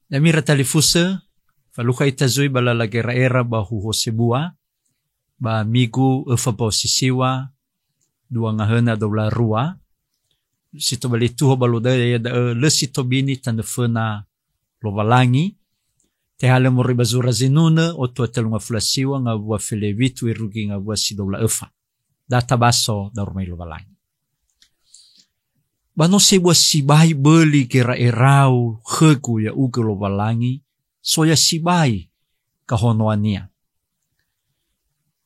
Namira talifusa, faluka itazui balalagera era bahu hosebua, ba migu ufaposisiwa, dua ngahena dola rua, sito bali tuho baluda ya da le sito bini tanefena lovalangi, te hale mori bazura zinuna, otu telunga fulasiwa nga bua felevitu irugi nga bua si dola ufa. Data baso da rumai lovalangi. Bano sebuah sibai beli kira erau hegu ya uge lovalangi, soya sibai kahonoania.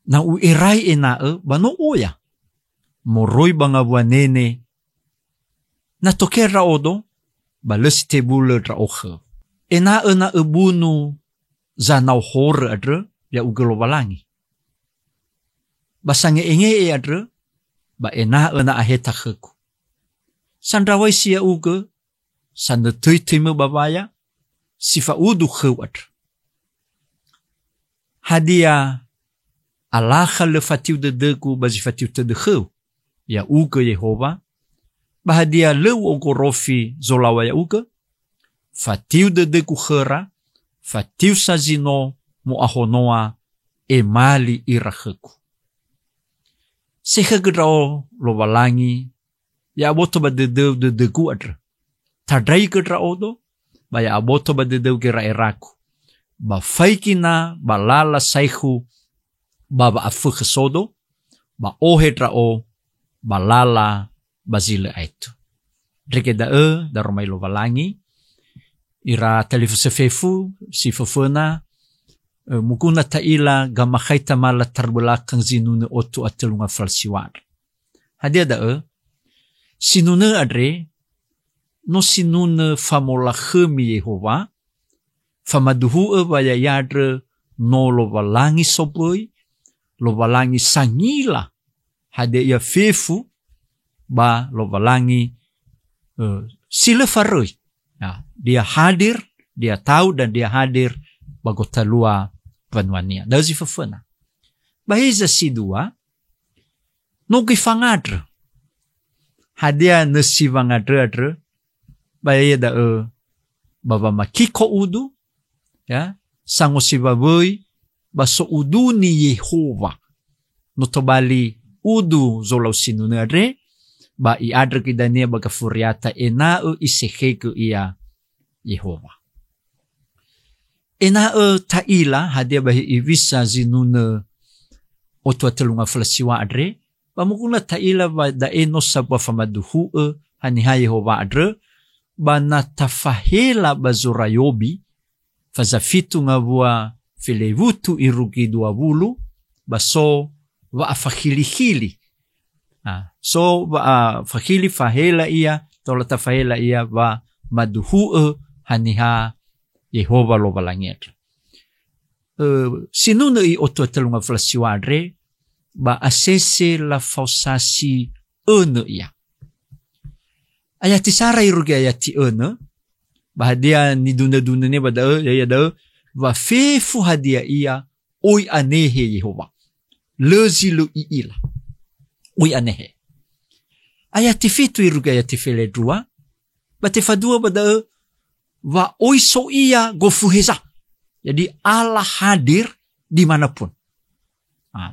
Na u erai enae, bano oya. Moroi banga bua nene, na tokera odo, balesi tebule dra ohe. Enae na ebunu zanau hore adre, ya uge lovalangi. Basange enge adre, ba enae na aheta hegu. Sandrawai siya uge, sanda tui timu babaya, sifa udu khewat. Hadia alaha le fatiu de degu bazi fatiu te de khew, ya uge Yehova, bahadia le ogorofi zolawa ya uge, fatiu de degu khera, fatiu sazino mu ahonoa emali iraheku. Sehegrao lo walangi, ya aboto ba de degu adra. Tardai gedra odo, ba ya aboto ba de gera eraku. Ba faikina, ba lala saihu, ba afu kesodo, ba ohedra o, ba lala bazile aitu. Dreke da romai lo walangi, ira telefusefefu, si fefuna, mukuna taila gamahaita mala tarbelakang zinune otu atelunga falsiwar. Hadia da sinune adre, no sinune famola khemi Yehova, famaduhu baya yadre no lo walangi soboi, lo walangi sangila, hade ya fefu, ba lo walangi sila faroi. Ya, dia hadir, dia tahu dan dia hadir bagotalua panuania. Dazi fafana. Bahiza si dua, no gifangadre. Hadia nesivang adre baya da baba makiko udu ya sango sibabui baso udu ni Yehova notobali udu zolau sinune adre ba I adre kidania baga furiata enao iseheke ia Yehova enao taila hadia bahi ivisa zinune otua telunga flasiwa adre Pamukuna taila ba da eno sabwa famaduhu haniha Yehova adre ba natafahela bazura yobi fazafitu ngabua filevutu irugi 20 baso wa afahili-hili. So wa fahili fahela ia tola tafahela ia ba maduhu haniha Yehova lo balangir. Sinuna I oto telunga flasiwa adre ba asese la fausasi ia. Ayati sara irugi ayati bahadia ni duna ne bada ya da va fefu hadia ia oi anehe Yehova. Lezi lo iila. Oi anehe. Ayati fitu irugi ayati fele dua. Bate fadua bada va oi so ia gofuheza. Jadi Allah hadir dimanapun.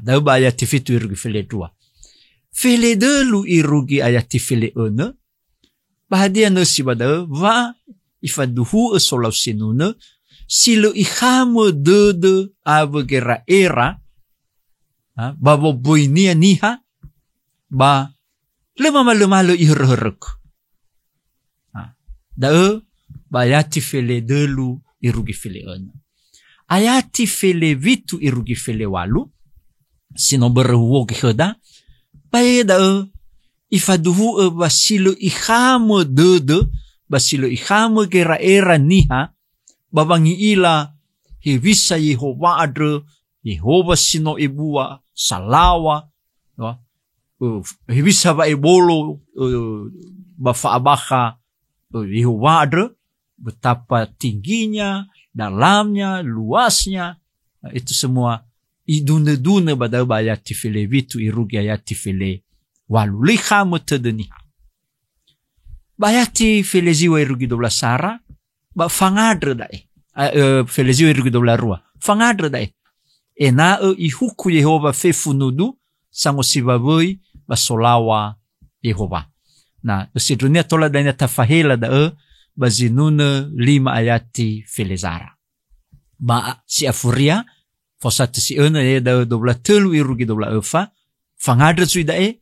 Daw ba ayati fitu irugi fele dua. Fele delu irugi ayati fele bahadia nasi bada va ifaduhu solau sinune silo ihamo de avegera era babo boinia niha ba lemama ihuruk. Daw ba ayati fele delu irugi fele ayati fele vitu irugi fele walu sino berhuo keheda baida ifaduhu basilo ihamo basilo ihamo gera era niha babangi ila hivisa Yehova adre Yehova sino ibua salawa hivisa ba ebolo bafa abaha Yehova adre betapa tingginya dalamnya luasnya itu semua idune bada bayati fele vitu irugi ayati fele walu liha mutedeniha bayati fele ziwa irugi 12 sara ba fangadre dae. Felezio irugi do la rua. Fangadre dae. E na I huku Yehova fefunudu sango sivavui ba solawa Yehova. Na usidrunia tola danya tafahela da ba zinuna 5 ayati felezara. Ba si afuria fosat si ena da dobla telu irugi dobla efa fangadre sui dae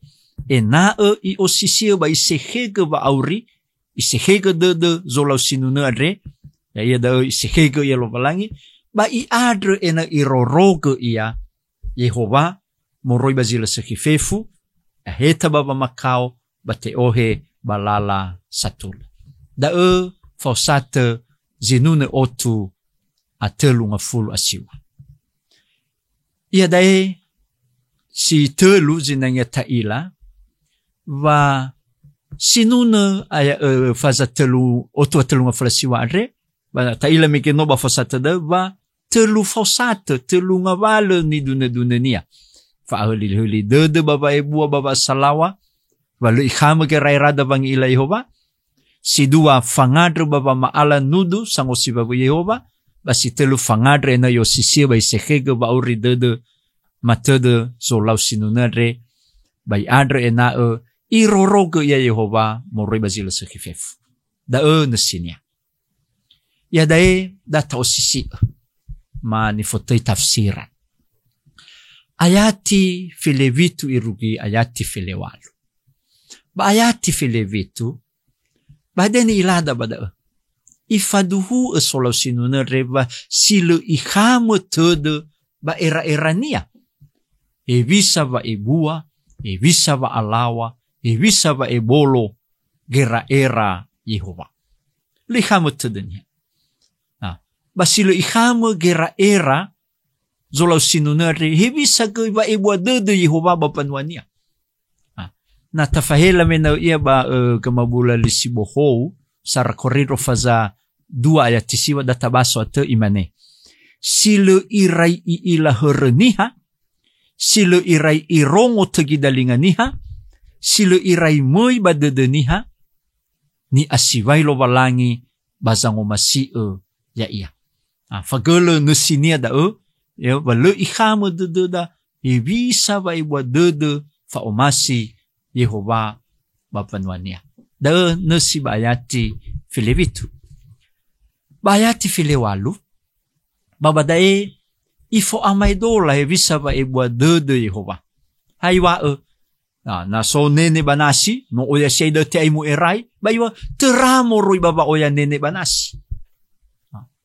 e na I osisia ba isehega ba auri isehega de zolau sinuna adre ya da isehega yelo balangi ba I adre ena iroroge ia Yehova moroi bazila sekifefu heta baba makau ba te ohe balala satul da fosat zinune otu atelu ngafulu asiwa ia dae si telu zinanya taila va sinuna aya faza telu otu atelu ngafulu asiwa adre ba taila mekeno ba fosat da va telu fosat telu ngavale ni dunia fa huli de baba ebua baba salawa va lu ikhama ke rairada bang ila Yehova si dua fangadre baba maala nudu sango si baba Yehova basi telu fangadre na yo sisia bai sehega ba uri de matede so lau sinunare bai adre na iroroge ya Yehova moroi bazila sekifef da nasinia ya dae da taosisi ma ni fotoi tafsiran ayati filevitu irugi ayati filewalu ba ayati filevitu badeni ilada bada ifaduhu solau sinuna reba silo ihamo todo ba era-erania evisa va ebua evisa va alawa evisa va ebolo gera era Yehova lihamo todenya ba silo ihamo gera era zolau sinunare hebisa ke ba ebua de Yehova ba panwania na tafahela mena ia ba kamabula lisibohou sara koriro faza 2 ayat tisiwa databaso ate imane silo irai ila hereniha silo irai irongo tegidalinganiha silo irai moi badedeniha ni asiwai lo balangi bazango masi ya ia fagele nusinia da ya balo ihamo da ibisa ba ibwa de fa omasi Yehova bapanwania da nasi bayati filevitu bayati filewalu babadae ifo amaidola evisa ba ibwa de Yehova haiwa na so nene banasi no oya sheida te aimu erai baiwa teramo roi baba oya nene banasi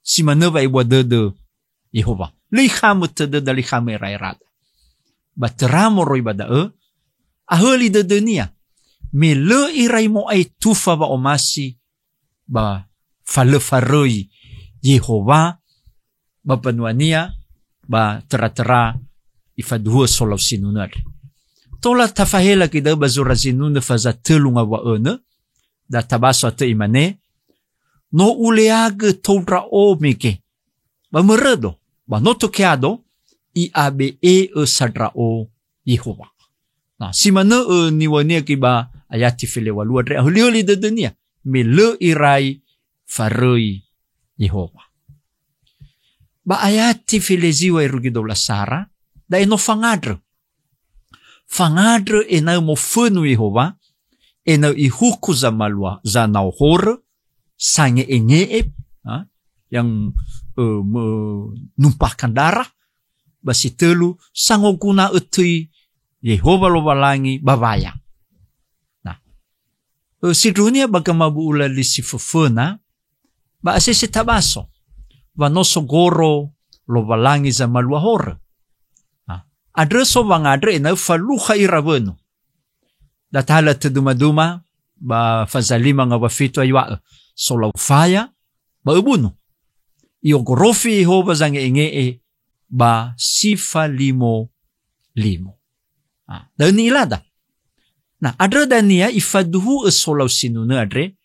si maneva ibwa de Yehova lihamu tede da lihamu erai rada ba teramo roi bada ahli de dunia me le irai mo ai tufa ba omasi ba falefaroi Yehova ba panwania ba tera ifadua solau sinunar tola tafahela kida bazura sinuna faza telunga wa da tabaso ate imane no uleage toudra o meke ba meredo ba notokeado I abe sadra o Yehova na simana niwania ki ba ayati filewalu adre ahli de dunia me le irai faroi Yehova ba ayati fileziwa irugido la sara da eno fangadre ena mo fenu Yehova ena ihuku za malwa za nauhor sange enye yang numpahkan darah basi telu sango guna etui Yehova lo balangi babaya nah si dunia bagamabu ula lisi fufuna ba asese tabaso vanoso goro lo balangi za malwa hor adreso vangadre na faluha iraveno datala teduma ba fazalima nga bafito aywa solau faya ba ubuno iogorofi Yehova zange enge ba sifa limo dan ilada na adre dania ifaduhu solau sinuna adre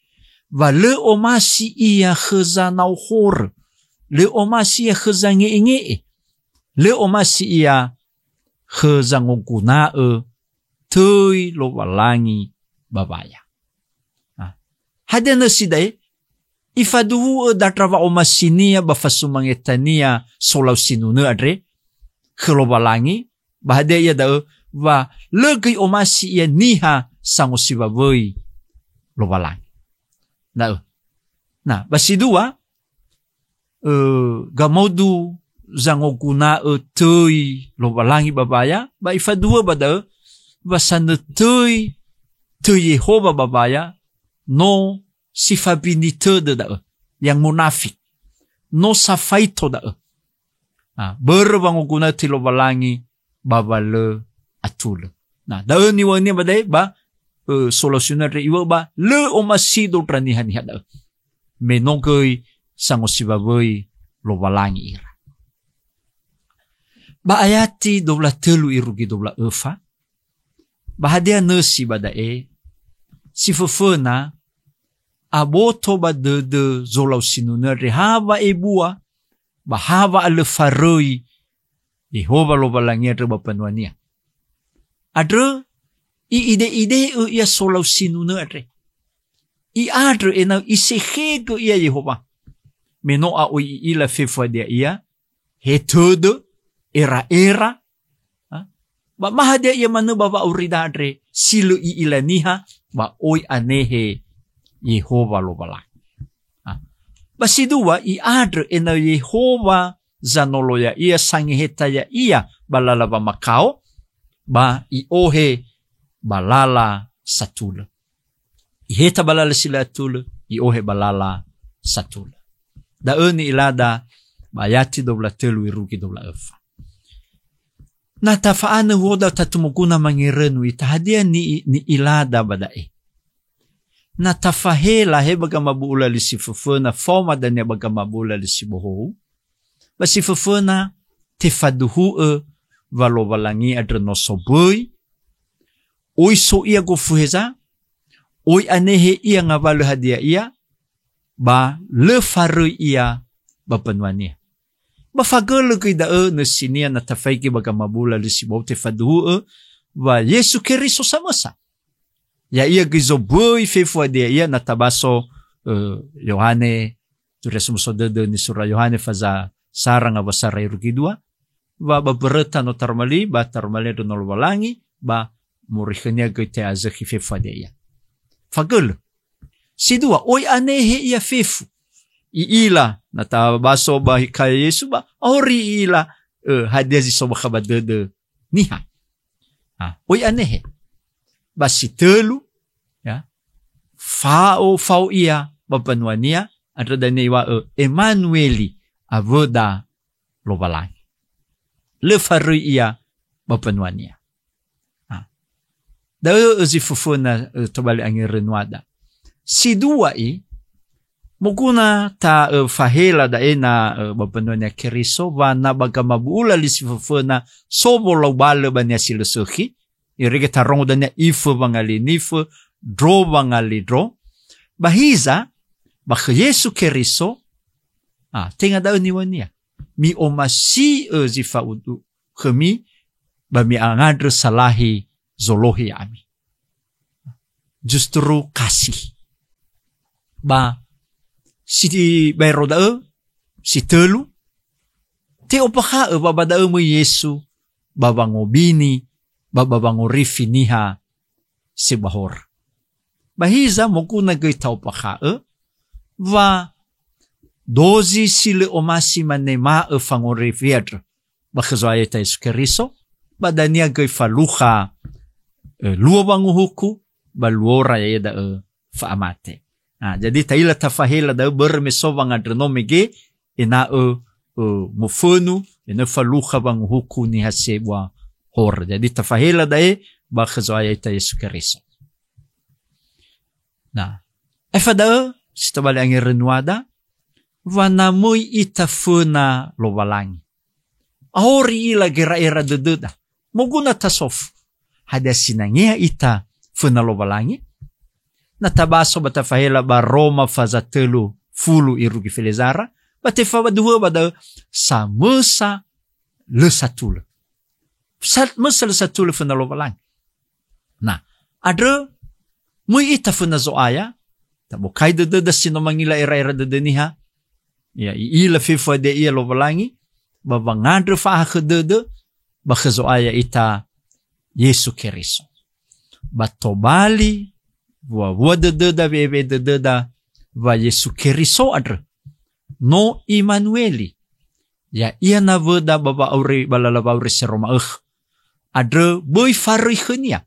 va le omasi ia khazanau hor le omasi ia khazange enge le omasi ia khazangoguna tui lo walangi babaya hadena sidai Ifaduhu datra wa omasinia ba fasumangetania solau sinuna adre kelobalangi bahade ia da wa legi omasi ia niha sango sibaboi lobalangi. Nah, basi dua gamodu zango guna tui lobalangi babaya ba ifadua bada basana tui Yehova babaya no sifabinite da yang munafik no safaito da berbango guna ti lobalangi babale atule. Nah, da ni wani badai ba solusiona re iwa ba le omasido tranihan hada menogoi sango sibaboi lobalangi ira. Ba ayati dobla telu irugi dobla efa bahadia nasi badae si fefena aboto ba de zolau sinuna rehava ebua bahava ale faroi Yehova lobalangi re bapanuania adre i ide ia solau sinuna re i adre ena isehego ia Yehova meno a o ila fefa dia ia hetodo era ba mahadia ia manu baba uridadre silu i ilaniha ba oi anehe Yehova lobalangi. Basi dua i adre ena Yehova zanoloya ia sangiheta ya ia balala ba makao ba i ohe balala satula. I heta balala sila atula i ohe balala satula. Da ni ilada ba yati dobla telu irugi dobla efa. Na tafaana woda tatumukuna mangirenu itahadia ni ilada badae. Na tafahela he baga mabula lisi fufuna forma dania baga mabula lisi bohou. Basi fufuna te faduhu valovalangi adre no soboi. Oi so ia gofuheza. Oi anehe ia ngavalu hadia ia. Ba le faru ia bapanuania. Bafagolo kida na sinia na tafaiki baga mabula lisi bohou te faduhu wa Yesu Keriso samasa. Ya ia gizo boi fefua dia ia na tabaso Yohane tu resumuso de ni sura Yohane faza saranga basara irugi dua ba bereta no tarmali ba tarmali do nolwalangi ba murihnya goite azaki fefua dia ia fagul si dua oi anehe ia fefu ila na tabaso ba hikaya Yesu ba ori ila hadia zi soba kabade niha oi anehe basi telu ya fao ia bapanuania ada danewa Emanueli avoda lobalangi le faru ia bapanuania da zifufuna tobali angirenuada si dua i muguna ta fahela da ena bapanuania Keriso va na bagamabula li sifufuna sobo lobale banya silusuki irige tarong danya ifu bangali nifu dro bangali dro bahiza baka Yesu Keriso tenga daun niwania mi omasi zifa udu kemi ba mi angadre salahi zolohi ami justru kasih ba si bayroda si telu te opaka babada mu Yesu babangobini babango rifiniha si bahor. Bahiza mokuna gay tau paka va dozi sile omasi manema fangore viadra. Bakazoayeta Yesu Keriso badania gay faluha luo bangu huku baluora yeda faamate. Jadi taila tafahela da bermesovang adrenomege ina mufunu ina faluha bangu huku ni hasebwa hor. Jadi tafahela dae bakazoayeta Yesu Keriso. Nah, efada sitabali ang renuada vanamoy itafuna lobalangi. Ahori ila gera deduda. Muguna tasof. Hada sinangea ita funa lobalangi. Natabaso batafahela ba Roma fazatelu fulu irugi filezara. Batefa baduha bada sa musa le satula. Musa le satula funa lobalangi. Nah, ada muy ita funa zoaya Tabukai dede sino mangila era dedeniha. Ya ila fifa de ia lo balangi. Baba ngadre fa dede. Bakazo aya ita Yesu Keriso. Batobali. Wa dede bebe dede va Yesu Keriso adre. No Immanueli. Ya ia na veda baba aure balalaba aure seroma adre boy farri khenia.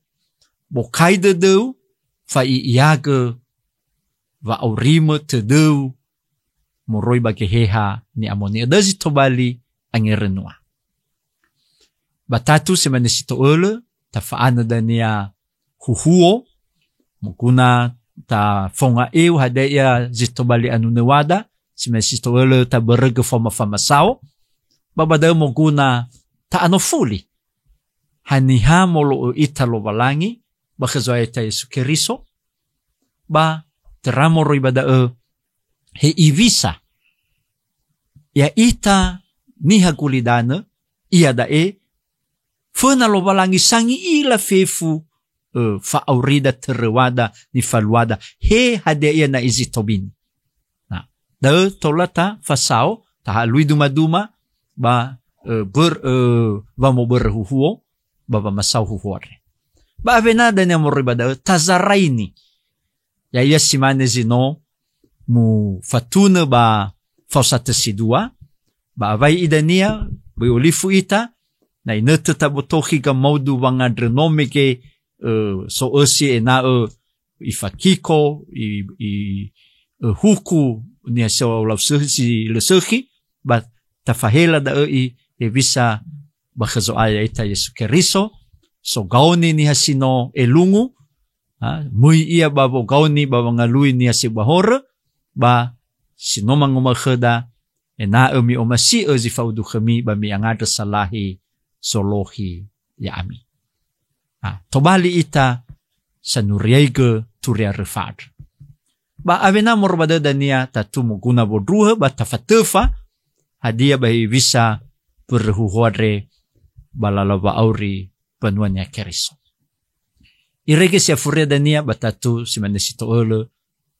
Bokai dede fa iaga va aurima te deu moroi bagi heha ni amoni adazi tobali angerenua. Batatu semane sito ole ta faana dania huhuo mukuna ta fonga eu hadaya zitobali anu newada semane sito ole ta berege fama sao babada mukuna ta anofuli haniha molo italo balangi bakazoa ta Yesu Keriso ba teramo roi bada he ivisa ya ita niha kulidana ia dae fena lo balangi sangi ila fefu fa aurida terwada ni faluada he hade ia na izitobini na da tolata fasao ta lui duma ba vamo berhuhuo baba masau huhuare ba venada ne moroi bada tazaraini ya ia simane zino mu fatuna ba fausata sidua ba vai idania ba olifu ita na inata tabotohi ka maudu wanga drenome ke so osi na ifakiko huku ni so laususi lesuhi ba tafahela da e visa ba khazo aya ita Yesu Keriso so gaoni ni hasino elungu mui ia babo gauni baba ngalui ni asibahora ba sinomang umakhada ena mi omasi ozifaudu khami ba mi angada salahi solohi ya ami tobali ita sanuriege turia refad ba avena morbada dania tatu muguna bodruha ba tafatefa hadia ba visa perhuhodre balalaba auri panuanya Keriso. Irege sia furia dania batatu simane sito ole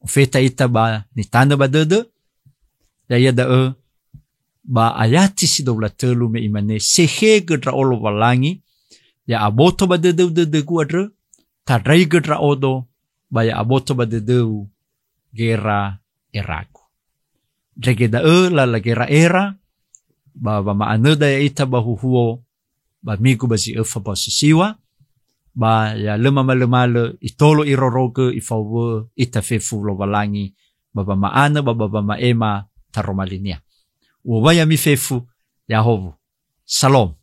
feta ita ba ni tanda ba dede ya da ba ayati si doulatelu me imane sehe gedra olo balangi ya aboto ba dede guadre tadrai gedra odo ba ya aboto ba dede gera eraku drege da la gera era ba maana da ita ba huhuo ba miku ba si efa ba sisiwa ba ya lemale itolo iroroge ifawo itafefu lo balangi baba maana baba maema taromalinia. Uwaya mifefu Yahovu. Salom.